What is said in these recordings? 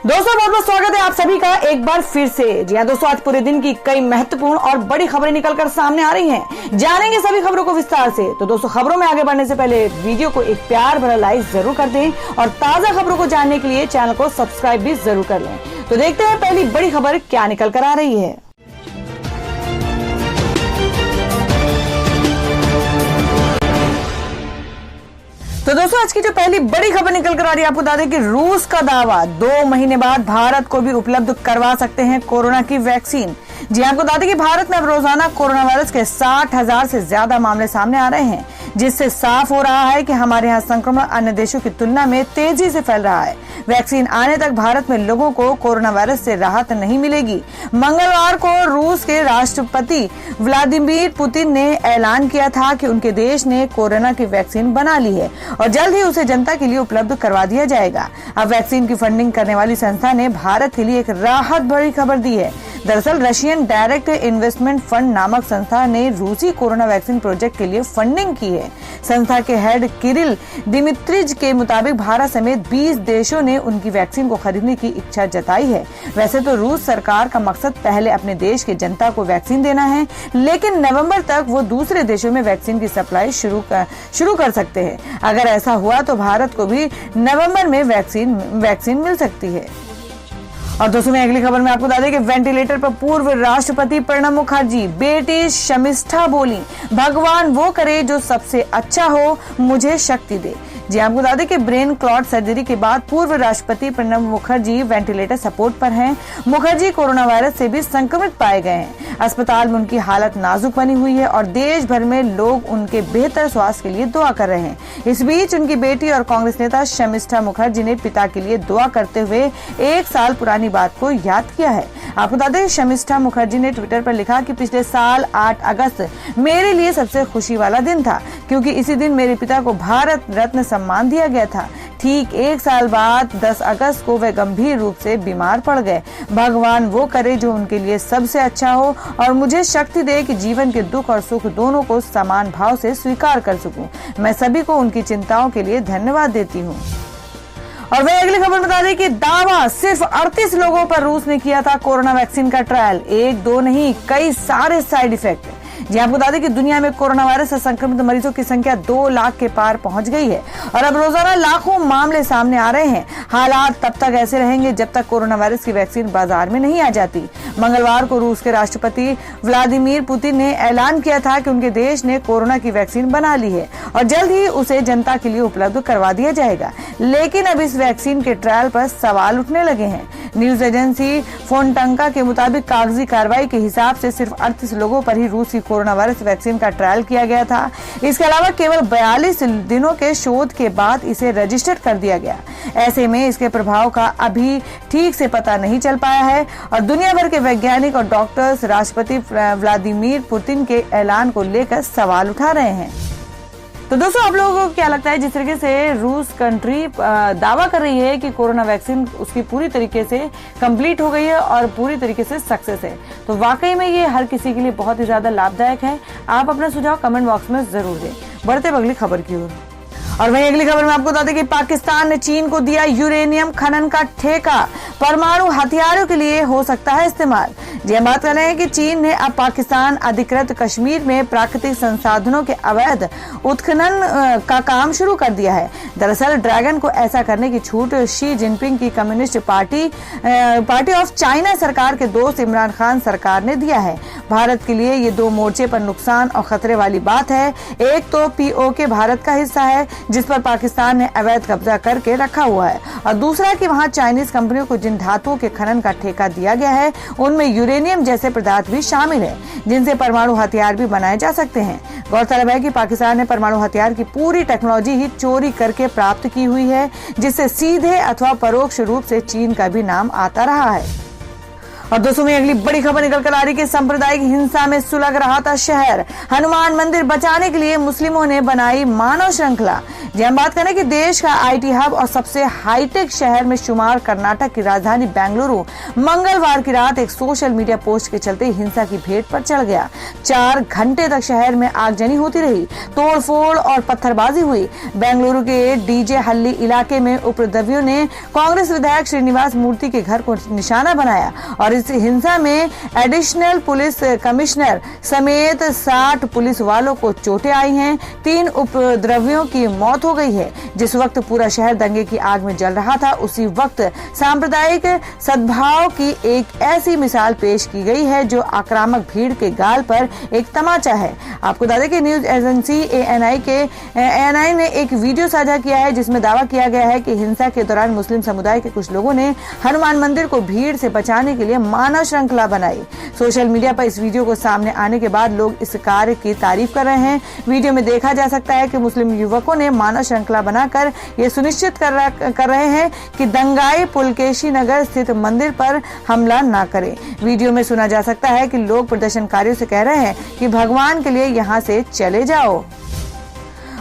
दोस्तों बहुत बहुत स्वागत है आप सभी का एक बार फिर से। जी हाँ दोस्तों, आज पूरे दिन की कई महत्वपूर्ण और बड़ी खबरें निकलकर सामने आ रही हैं। जानेंगे सभी खबरों को विस्तार से। तो दोस्तों, खबरों में आगे बढ़ने से पहले वीडियो को एक प्यार भरा लाइक जरूर कर दें और ताजा खबरों को जानने के लिए चैनल को सब्सक्राइब भी जरूर कर लें। तो देखते हैं पहली बड़ी खबर क्या निकल कर आ रही है। तो दोस्तों, आज की जो पहली बड़ी खबर निकल कर आ रही है, आपको बता दें कि रूस का दावा 2 महीने बाद भारत को भी उपलब्ध करवा सकते हैं कोरोना की वैक्सीन। जी आपको बता दें कि भारत में अब रोजाना कोरोना वायरस के 60,000 से ज्यादा मामले सामने आ रहे हैं, जिससे साफ हो रहा है कि हमारे यहाँ संक्रमण अन्य देशों की तुलना में तेजी से फैल रहा है। वैक्सीन आने तक भारत में लोगों को कोरोना वायरस से राहत नहीं मिलेगी। मंगलवार को रूस के राष्ट्रपति व्लादिमीर पुतिन ने ऐलान किया था कि उनके देश ने कोरोना की वैक्सीन बना ली है और जल्द ही उसे जनता के लिए उपलब्ध करवा दिया जाएगा। अब वैक्सीन की फंडिंग करने वाली संस्था ने भारत के लिए एक राहत भरी खबर दी है। दरअसल रशियन डायरेक्ट इन्वेस्टमेंट फंड नामक संस्था ने रूसी कोरोना वैक्सीन प्रोजेक्ट के लिए फंडिंग की है। संस्था के हेड किरिल दिमित्रिज के मुताबिक भारत समेत 20 देशों ने उनकी वैक्सीन को खरीदने की इच्छा जताई है। वैसे तो रूस सरकार का मकसद पहले अपने देश की जनता को वैक्सीन देना है, लेकिन नवंबर तक वो दूसरे देशों में वैक्सीन की सप्लाई शुरू कर सकते हैं। अगर ऐसा हुआ तो भारत को भी नवंबर में वैक्सीन मिल सकती है। और दोस्तों, मैं अगली खबर में आपको बता दें कि वेंटिलेटर पर पूर्व राष्ट्रपति प्रणब मुखर्जी बेटी शमिष्ठा बोली, भगवान वो करे जो सबसे अच्छा हो, मुझे शक्ति दे। जी आपको बता दें कि ब्रेन क्लॉट सर्जरी के बाद पूर्व राष्ट्रपति प्रणब मुखर्जी वेंटिलेटर सपोर्ट पर हैं। मुखर्जी कोरोना वायरस से भी संक्रमित पाए गए हैं। अस्पताल में उनकी हालत नाजुक बनी हुई है और देश भर में लोग उनके बेहतर स्वास्थ्य के लिए दुआ कर रहे हैं। इस बीच उनकी बेटी और कांग्रेस नेता शमिष्ठा मुखर्जी ने पिता के लिए दुआ करते हुए 1 साल पुरानी बात को याद किया है। आपको बता दें, शमिष्ठा मुखर्जी ने ट्विटर पर लिखा कि पिछले साल 8 अगस्त मेरे लिए सबसे खुशी वाला दिन था, क्योंकि इसी दिन मेरे पिता को भारत रत्न सम्मान दिया गया था। ठीक 1 साल बाद 10 अगस्त को वे गंभीर रूप से बीमार पड़ गए। भगवान वो करे जो उनके लिए सबसे अच्छा हो और मुझे शक्ति दे कि जीवन के दुख और सुख दोनों को समान भाव से स्वीकार कर सकूं। मैं सभी को उनकी चिंताओं के लिए धन्यवाद देती हूँ। और वह अगली खबर बता दें कि दावा सिर्फ 38 लोगों पर रूस ने किया था कोरोना वैक्सीन का ट्रायल। 1-2 नहीं, कई सारे साइड इफेक्ट। जी आपको बता दें कि दुनिया में कोरोना वायरस से संक्रमित मरीजों की संख्या 2 लाख के पार पहुंच गई है और अब रोजाना लाखों मामले सामने आ रहे हैं। हालात तब तक ऐसे रहेंगे जब तक कोरोना वायरस की वैक्सीन बाजार में नहीं आ जाती। मंगलवार को रूस के राष्ट्रपति व्लादिमीर पुतिन ने ऐलान किया था कि उनके देश ने कोरोना की वैक्सीन बना ली है और जल्द ही उसे जनता के लिए उपलब्ध करवा दिया जाएगा। लेकिन अब इस वैक्सीन के ट्रायल पर सवाल उठने लगे हैं। न्यूज एजेंसी फोनटंका के मुताबिक कागजी कार्रवाई के हिसाब से सिर्फ 38 लोगों पर ही रूस की कोरोना वायरस वैक्सीन का ट्रायल किया गया था। इसके अलावा केवल 42 दिनों के शोध के बाद इसे रजिस्टर्ड कर दिया गया। ऐसे में इसके प्रभाव का अभी ठीक से पता नहीं चल पाया है और दुनिया भर के वैज्ञानिक और डॉक्टर्स राष्ट्रपति व्लादिमीर पुतिन के ऐलान को लेकर सवाल उठा रहे हैं। तो दोस्तों, आप लोगों को क्या लगता है, जिस तरीके से रूस कंट्री दावा कर रही है कि कोरोना वैक्सीन उसकी पूरी तरीके से कंप्लीट हो गई है और पूरी तरीके से सक्सेस है, तो वाकई में ये हर किसी के लिए बहुत ही ज्यादा लाभदायक है? आप अपना सुझाव कमेंट बॉक्स में जरूर दें। बढ़ते अगली खबर की ओर। और वहीं अगली खबर में आपको बता दें कि पाकिस्तान ने चीन को दिया यूरेनियम खनन का ठेका, परमाणु हथियारों के लिए हो सकता है इस्तेमाल। जी हम बात कर रहे हैं कि चीन ने अब पाकिस्तान अधिकृत कश्मीर में प्राकृतिक संसाधनों के अवैध उत्खनन का काम शुरू कर दिया है। दरअसल ड्रैगन को ऐसा करने की छूट शी जिनपिंग की कम्युनिस्ट पार्टी ऑफ चाइना सरकार के दोस्त इमरान खान सरकार ने दिया है। भारत के लिए ये 2 मोर्चे पर नुकसान और खतरे वाली बात है। एक तो पीओके भारत का हिस्सा है, जिस पर पाकिस्तान ने अवैध कब्जा करके रखा हुआ है, और दूसरा कि वहां चाइनीज कंपनियों को जिन धातुओं के खनन का ठेका दिया गया है उनमें यूरेनियम जैसे पदार्थ भी शामिल है, जिनसे परमाणु हथियार भी बनाए जा सकते हैं। गौरतलब है कि पाकिस्तान ने परमाणु हथियार की पूरी टेक्नोलॉजी ही चोरी करके प्राप्त की हुई है, जिससे सीधे अथवा परोक्ष रूप से चीन का भी नाम आता रहा है। और दोस्तों में अगली बड़ी खबर निकल कर आ रही है कि सांप्रदायिक हिंसा में सुलग रहा था शहर। हनुमान मंदिर बचाने के लिए मुस्लिमों ने बनाई मानव श्रृंखला। जी हम बात करें कि देश का आईटी हब और सबसे हाईटेक शहर में शुमार कर्नाटक की राजधानी बेंगलुरु मंगलवार की रात एक सोशल मीडिया पोस्ट के चलते हिंसा की भेंट पर चढ़ गया। 4 घंटे तक शहर में आगजनी होती रही, तोड़फोड़ और पत्थरबाजी हुई। बेंगलुरु के डीजे हल्ली इलाके में उपद्रवियों ने कांग्रेस विधायक श्रीनिवास मूर्ति के घर को निशाना बनाया और इस हिंसा में एडिशनल पुलिस कमिश्नर समेत 60 पुलिस वालों को चोटें आई हैं। 3 उपद्रवियों की मौत हो गई है। जिस वक्त पूरा शहर दंगे की आग में जल रहा था, उसी वक्त सांप्रदायिक सद्भाव की एक ऐसी मिसाल पेश की गई है जो आक्रामक भीड़ के गाल पर एक तमाचा है। आपको बता दें कि न्यूज एजेंसी एएनआई ने एक वीडियो साझा किया है जिसमें दावा किया गया है कि हिंसा के दौरान मुस्लिम समुदाय के कुछ लोगों ने हनुमान मंदिर को भीड़ से बचाने के लिए मानव श्रृंखला बनाई। सोशल मीडिया पर इस वीडियो को सामने आने के बाद लोग इस कार्य की तारीफ कर रहे हैं। वीडियो में देखा जा सकता है कि मुस्लिम युवकों ने मानव श्रृंखला बनाकर ये सुनिश्चित कर रहे हैं कि दंगाई पुलकेशी नगर स्थित मंदिर पर हमला न करें। वीडियो में सुना जा सकता है कि लोग प्रदर्शनकारियों से कह रहे हैं कि भगवान के लिए यहाँ से चले जाओ।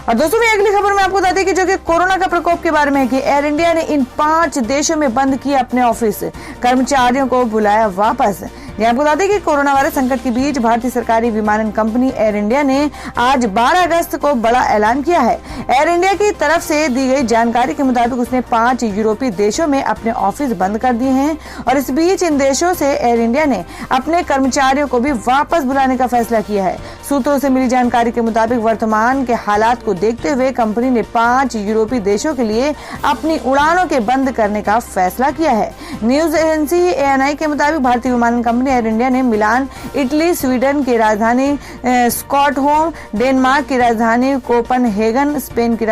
और दोस्तों में अगली खबर में आपको बता दें कि जो कि कोरोना का प्रकोप के बारे में है कि एयर इंडिया ने इन 5 देशों में बंद किए अपने ऑफिस, कर्मचारियों को बुलाया वापस। आपको बता दें कि कोरोना वायरस संकट के बीच भारतीय सरकारी विमानन कंपनी एयर इंडिया ने आज 12 अगस्त को बड़ा ऐलान किया है। एयर इंडिया की तरफ से दी गई जानकारी के मुताबिक उसने 5 यूरोपीय देशों में अपने ऑफिस बंद कर दिए हैं और इस बीच इन देशों से एयर इंडिया ने अपने कर्मचारियों को भी वापस बुलाने का फैसला किया है। सूत्रों से मिली जानकारी के मुताबिक वर्तमान के हालात को देखते हुए कंपनी ने 5 यूरोपीय देशों के लिए अपनी उड़ानों के बंद करने का फैसला किया है। न्यूज एजेंसी एएनआई के मुताबिक भारतीय विमानन कंपनी एयर इंडिया ने मिलान, इटली, स्वीडन की राजधानी स्टॉकहोम, डेनमार्क की राजधानी कोपनहेगन, स्पेन की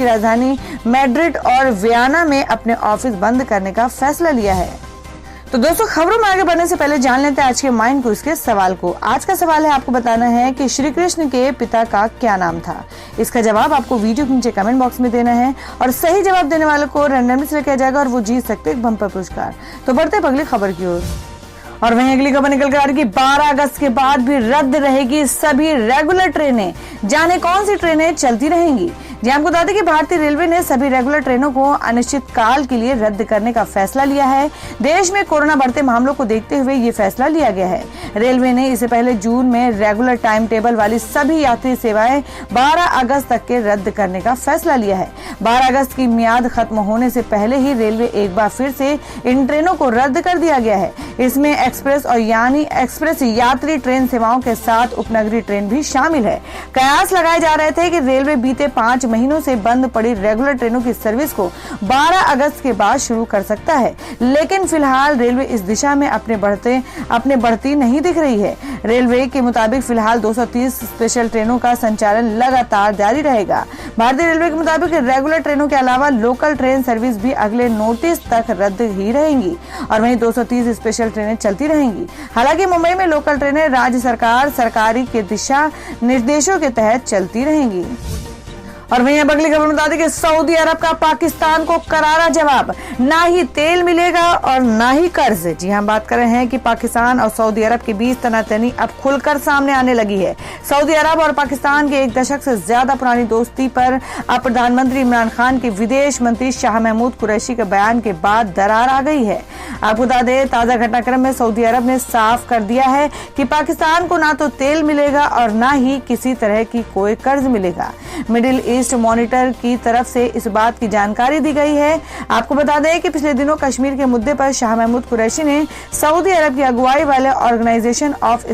राजधानी मैड्रिड और वियना में अपने ऑफिस बंद करने का फैसला लिया है। तो दोस्तों खबरों में आगे बढ़ने से पहले जान लेते हैं आज के माइंड को इसके सवाल को। आज का सवाल है, आपको बताना है कि श्री कृष्ण के पिता का क्या नाम था। इसका जवाब आपको वीडियो के नीचे कमेंट बॉक्स में देना है और सही जवाब देने वाले को रैंडमली सिलेक्ट किया जाएगा और वो जीत सकते हैं बम्पर पुरस्कार। तो बढ़ते हैं अगली खबर की ओर। और वहीं अगली खबर निकल कर आ रही है कि 12 अगस्त के बाद भी रद्द रहेगी सभी रेगुलर ट्रेनें। जाने कौन सी ट्रेनें चलती रहेंगी। जी आपको बता दें कि भारतीय रेलवे ने सभी रेगुलर ट्रेनों को अनिश्चित काल के लिए रद्द करने का फैसला लिया है। देश में कोरोना बढ़ते मामलों को देखते हुए ये फैसला लिया गया है। रेलवे ने इससे पहले जून में रेगुलर टाइम टेबल वाली सभी यात्री सेवाएं 12 अगस्त तक के रद्द करने का फैसला लिया है। 12 अगस्त की मियाद खत्म होने से पहले ही रेलवे एक बार फिर से इन ट्रेनों को रद्द कर दिया गया है। इसमें एक्सप्रेस और यानी एक्सप्रेस यात्री ट्रेन सेवाओं के साथ उपनगरीय ट्रेन भी शामिल है। कयास लगाए जा रहे थे कि रेलवे बीते 5 महीनों से बंद पड़ी रेगुलर ट्रेनों की सर्विस को 12 अगस्त के बाद शुरू कर सकता है, लेकिन फिलहाल रेलवे इस दिशा में अपने बढ़ती नहीं दिख रही है। रेलवे के मुताबिक फिलहाल 230 स्पेशल ट्रेनों का संचालन लगातार जारी रहेगा। भारतीय रेलवे के मुताबिक रेगुलर ट्रेनों के अलावा लोकल ट्रेन सर्विस भी अगले नोटिस तक रद्द ही रहेंगी और वहीं 230 स्पेशल ट्रेनें चलती रहेंगी। हालांकि मुंबई में लोकल ट्रेनें राज्य सरकारी के दिशा निर्देशों के तहत चलती रहेंगी। और वहीं अब अगली खबर बता दें कि सऊदी अरब का पाकिस्तान को करारा जवाब, ना ही तेल मिलेगा और ना ही कर्ज। जी हम बात कर रहे हैं कि पाकिस्तान और सऊदी अरब के बीच तनातनी अब खुलकर सामने आने लगी है। सऊदी अरब और पाकिस्तान के 1 दशक से ज्यादा पुरानी दोस्ती पर अब प्रधानमंत्री इमरान खान के विदेश मंत्री शाह महमूद कुरैशी के बयान के बाद दरार आ गई है। आपको बता दें, ताजा घटनाक्रम में सऊदी अरब ने साफ कर दिया है कि पाकिस्तान को ना तो तेल मिलेगा और ना ही किसी तरह की कोई कर्ज मिलेगा। मिडिल ईस्ट मॉनिटर की तरफ से इस बात की जानकारी दी गई है। आपको बता दें कि पिछले दिनों कश्मीर के मुद्दे पर शाह महमूद कुरैशी ने सऊदी अरब की अगुवाई वाले organisation of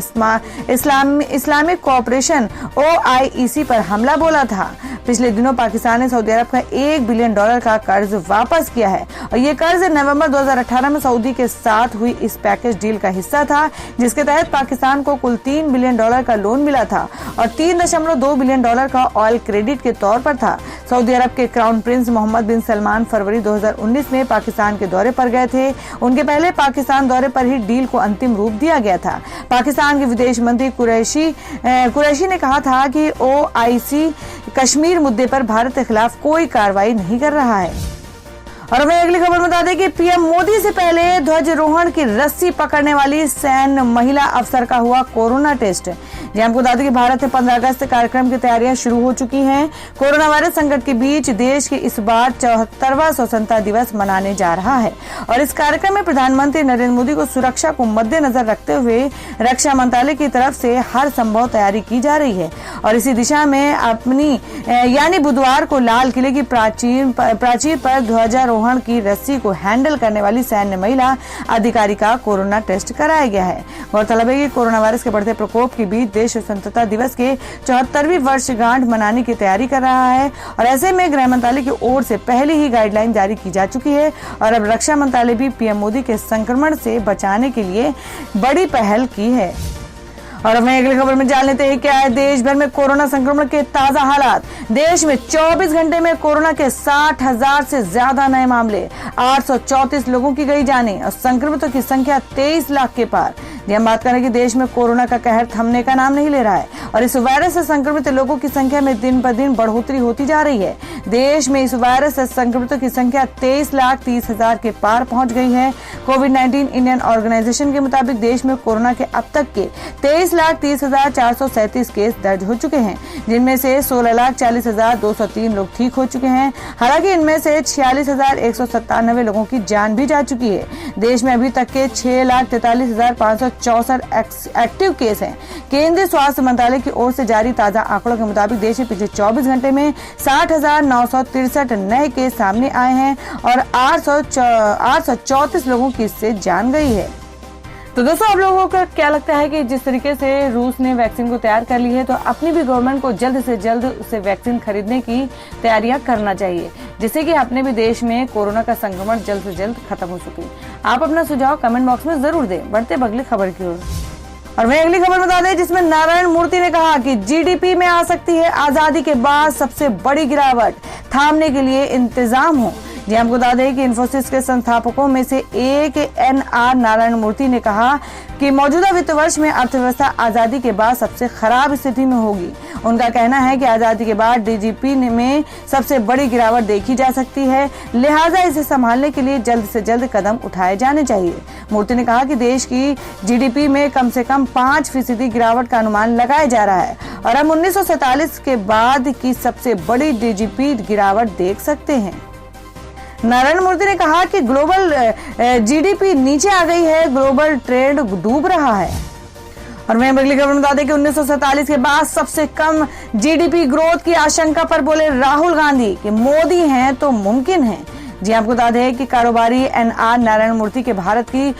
Islamic cooperation OIC पर हमला बोला था। पिछले दिनों पाकिस्तान ने सऊदी अरब का $1 बिलियन का कर्ज वापस किया है और ये कर्ज नवंबर 2018 में सऊदी के साथ हुई इस पैकेज डील का हिस्सा था, जिसके तहत पाकिस्तान को कुल $3 बिलियन का लोन मिला था और $3.2 बिलियन का ऑयल क्रेडिट के तौर पर था। सऊदी अरब के क्राउन प्रिंस मोहम्मद बिन सलमान फरवरी 2019 में पाकिस्तान के दौरे पर गए थे। उनके पहले पाकिस्तान दौरे पर ही डील को अंतिम रूप दिया गया था। पाकिस्तान के विदेश मंत्री कुरैशी ने कहा था कि OIC कश्मीर मुद्दे पर भारत के खिलाफ कोई कार्रवाई नहीं कर रहा है। और हमें अगली खबर बता दें कि पीएम मोदी से पहले ध्वजारोहण की रस्सी पकड़ने वाली सैन्य महिला अफसर का हुआ कोरोना टेस्ट। जी आपको बता दें कि भारत में 15 अगस्त कार्यक्रम की तैयारियां शुरू हो चुकी हैं। कोरोना वायरस संकट के बीच देश के इस बार 74वां स्वतंत्रता दिवस मनाने जा रहा है और इस कार्यक्रम में प्रधानमंत्री नरेंद्र मोदी को सुरक्षा को मद्देनजर रखते हुए रक्षा मंत्रालय की तरफ से हर संभव तैयारी की जा रही है और इसी दिशा में अपनी यानी बुधवार को लाल किले की प्राचीर पर ध्वजारोहण की रस्सी को हैंडल करने वाली सैन्य महिला अधिकारी का कोरोना टेस्ट कराया गया है। गौरतलब है कि कोरोना वायरस के बढ़ते प्रकोप के बीच देश स्वतंत्रता दिवस के 74वीं वर्षगांठ मनाने की तैयारी कर रहा है और ऐसे में गृह मंत्रालय की ओर से पहले ही गाइडलाइन जारी की जा चुकी है और अब रक्षा मंत्रालय भी पीएम मोदी के संक्रमण से बचाने के लिए बड़ी पहल की है। और हमें अगली खबर में जान लेते हैं क्या है देश भर में कोरोना संक्रमण के ताजा हालात। देश में 24 घंटे में कोरोना के 60,000 से ज्यादा नए मामले, 834 लोगों की गई जानें और संक्रमितों की संख्या 23 लाख के पार। हम बात करें कि देश में कोरोना का कहर थमने का नाम नहीं ले रहा है और इस वायरस से संक्रमित लोगों की संख्या में दिन ब दिन बढ़ोतरी होती जा रही है। देश में इस वायरस से संक्रमितों की संख्या 23,30,000 के पार पहुंच गई है। कोविड-19 इंडियन ऑर्गेनाइजेशन के मुताबिक देश में कोरोना के अब तक के 23,30,437 केस दर्ज हो चुके हैं, जिनमें से 16,40,203 लोग ठीक हो चुके हैं। हालांकि इनमें से 46,197 लोगों की जान भी जा चुकी है। देश में अभी तक के 6,43,564 एक्टिव केस हैं। केंद्रीय स्वास्थ्य मंत्रालय की ओर से जारी ताजा आंकड़ों के मुताबिक देश में पिछले 24 घंटे में 60,963 नए केस सामने आए हैं और 834 लोगों की इससे जान गई है। तो दोस्तों आप लोगों को क्या लगता है कि जिस तरीके से रूस ने वैक्सीन को तैयार कर ली है तो अपनी भी गवर्नमेंट को जल्द से जल्द उसे वैक्सीन खरीदने की तैयारियां करना चाहिए, जिससे कि अपने भी देश में कोरोना का संक्रमण जल्द से जल्द खत्म हो सके। आप अपना सुझाव कमेंट बॉक्स में जरूर दें। बढ़ते अगली खबर की ओर और वही अगली खबर बता दें जिसमें नारायण मूर्ति ने कहा कि जीडीपी में आ सकती है आजादी के बाद सबसे बड़ी गिरावट, थामने के लिए इंतजाम हो। जी आपको बता दें कि इन्फोसिस के संस्थापकों में से एक एनआर नारायण मूर्ति ने कहा कि मौजूदा वित्त वर्ष में अर्थव्यवस्था आजादी के बाद सबसे खराब स्थिति में होगी। उनका कहना है कि आजादी के बाद डीजीपी में सबसे बड़ी गिरावट देखी जा सकती है, लिहाजा इसे संभालने के लिए जल्द से जल्द कदम उठाए जाने चाहिए। मूर्ति ने कहा कि देश की जीडीपी में कम से कम 5% गिरावट का अनुमान लगाया जा रहा है और हम 1947 के बाद की सबसे बड़ी डीजीपी गिरावट देख सकते हैं। नारायण मूर्ति ने कहा कि ग्लोबल जीडीपी नीचे आ गई है, ग्लोबल ट्रेंड डूब रहा है। और मैं अगली खबर बता दें कि 1947 के बाद सबसे कम जीडीपी ग्रोथ की आशंका पर बोले राहुल गांधी कि मोदी हैं तो मुमकिन है। जी आपको बता दें कि कारोबारी एनआर नारायण मूर्ति के भारत की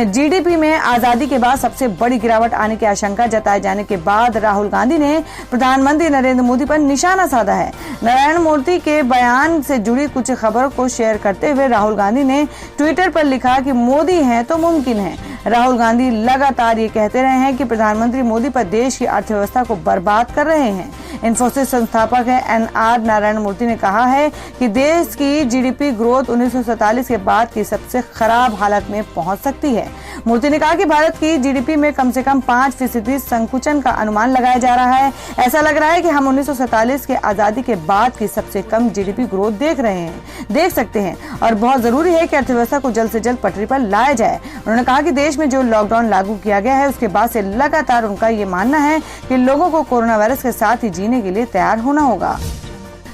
जीडीपी में आजादी के बाद सबसे बड़ी गिरावट आने की आशंका जताए जाने के बाद राहुल गांधी ने प्रधानमंत्री नरेंद्र मोदी पर निशाना साधा है। नारायण मूर्ति के बयान से जुड़ी कुछ खबरों को शेयर करते हुए राहुल गांधी ने ट्विटर पर लिखा कि मोदी हैं तो मुमकिन है। राहुल गांधी लगातार ये कहते रहे हैं कि प्रधानमंत्री मोदी पर देश की अर्थव्यवस्था को बर्बाद कर रहे हैं। इन्फोसिस संस्थापक है एनआर नारायण मूर्ति ने कहा है कि देश की जीडीपी ग्रोथ 1947 के बाद की सबसे खराब हालत में पहुंच सकती है। मूर्ति ने कहा कि भारत की जीडीपी में कम से कम 5% संकुचन का अनुमान लगाया जा रहा है। ऐसा लग रहा है कि हम 1947 के आजादी के बाद की सबसे कम जीडीपी ग्रोथ देख सकते हैं और बहुत जरूरी है कि अर्थव्यवस्था को जल्द से जल्द पटरी पर लाया जाए। उन्होंने कहा कि देश में जो लॉकडाउन लागू किया गया है उसके बाद से लगातार उनका ये मानना है कि लोगों को कोरोना वायरस के साथ ही जीने के लिए तैयार होना होगा।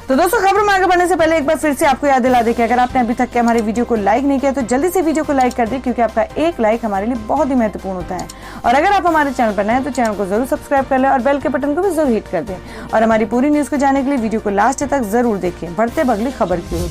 तो दोस्तों खबर में आगे बढ़ने से पहले एक बार फिर से आपको याद दिला दें कि अगर आपने अभी तक के हमारे वीडियो को लाइक नहीं किया तो जल्दी से वीडियो को लाइक कर दें, क्योंकि आपका एक लाइक हमारे लिए बहुत ही महत्वपूर्ण होता है। और अगर आप हमारे चैनल पर नए हैं तो चैनल को जरूर सब्सक्राइब कर लें और बेल के बटन को भी जरूर हिट कर दें और हमारी पूरी न्यूज को जानने के लिए वीडियो को लास्ट तक जरूर देखें। बढ़ते अगली खबर की ओर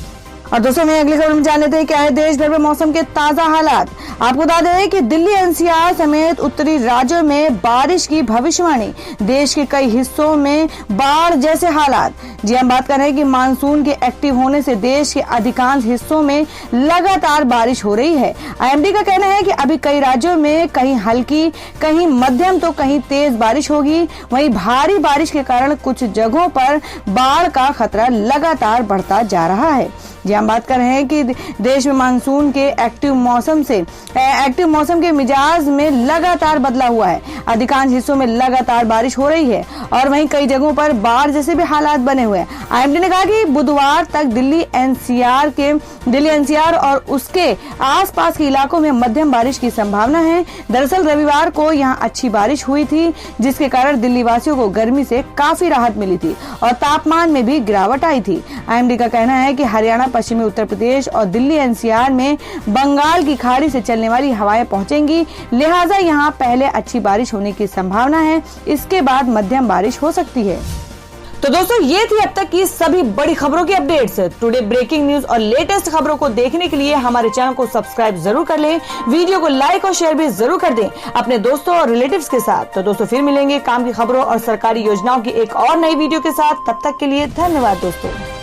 और दोस्तों मैं अगली खबर में जान लेते हैं क्या है देश भर में मौसम के ताजा हालात। आपको बता दें कि दिल्ली एनसीआर समेत उत्तरी राज्यों में बारिश की भविष्यवाणी, देश के कई हिस्सों में बाढ़ जैसे हालात। जी हम बात कर रहे हैं कि मानसून के एक्टिव होने से देश के अधिकांश हिस्सों में लगातार बारिश हो रही है। आईएमडी का कहना है कि अभी कई राज्यों में कहीं हल्की, कहीं मध्यम तो कहीं तेज बारिश होगी। वहीं भारी बारिश के कारण कुछ जगहों पर बाढ़ का खतरा लगातार बढ़ता जा रहा है। जी हम बात कर रहे हैं कि देश में मानसून के एक्टिव मौसम के मिजाज में लगातार बदला हुआ है। अधिकांश हिस्सों में लगातार बारिश हो रही है और वहीं कई जगहों पर बाढ़ जैसे भी हालात बने हुए हैं। आईएमडी ने कहा कि बुधवार तक दिल्ली एनसीआर और उसके आसपास के इलाकों में मध्यम बारिश की संभावना है। दरअसल रविवार को यहां अच्छी बारिश हुई थी, जिसके कारण दिल्ली वासियों को गर्मी से काफी राहत मिली थी और तापमान में भी गिरावट आई थी। आईएमडी का कहना है कि हरियाणा, पश्चिमी उत्तर प्रदेश और दिल्ली एनसीआर में बंगाल की खाड़ी से चलने वाली हवाएं पहुंचेंगी, लिहाजा यहां पहले अच्छी बारिश होने की संभावना है, इसके बाद मध्यम बारिश हो सकती है। तो दोस्तों, ये थी अब तक की सभी बड़ी खबरों की अपडेट्स। टुडे ब्रेकिंग न्यूज और लेटेस्ट खबरों को देखने के लिए हमारे चैनल को सब्सक्राइब जरूर कर लें, वीडियो को लाइक और शेयर भी जरूर कर दें अपने दोस्तों और रिलेटिव्स के साथ। तो दोस्तों, फिर मिलेंगे काम की खबरों और सरकारी योजनाओं की एक और नई वीडियो के साथ। तब तक के लिए धन्यवाद दोस्तों।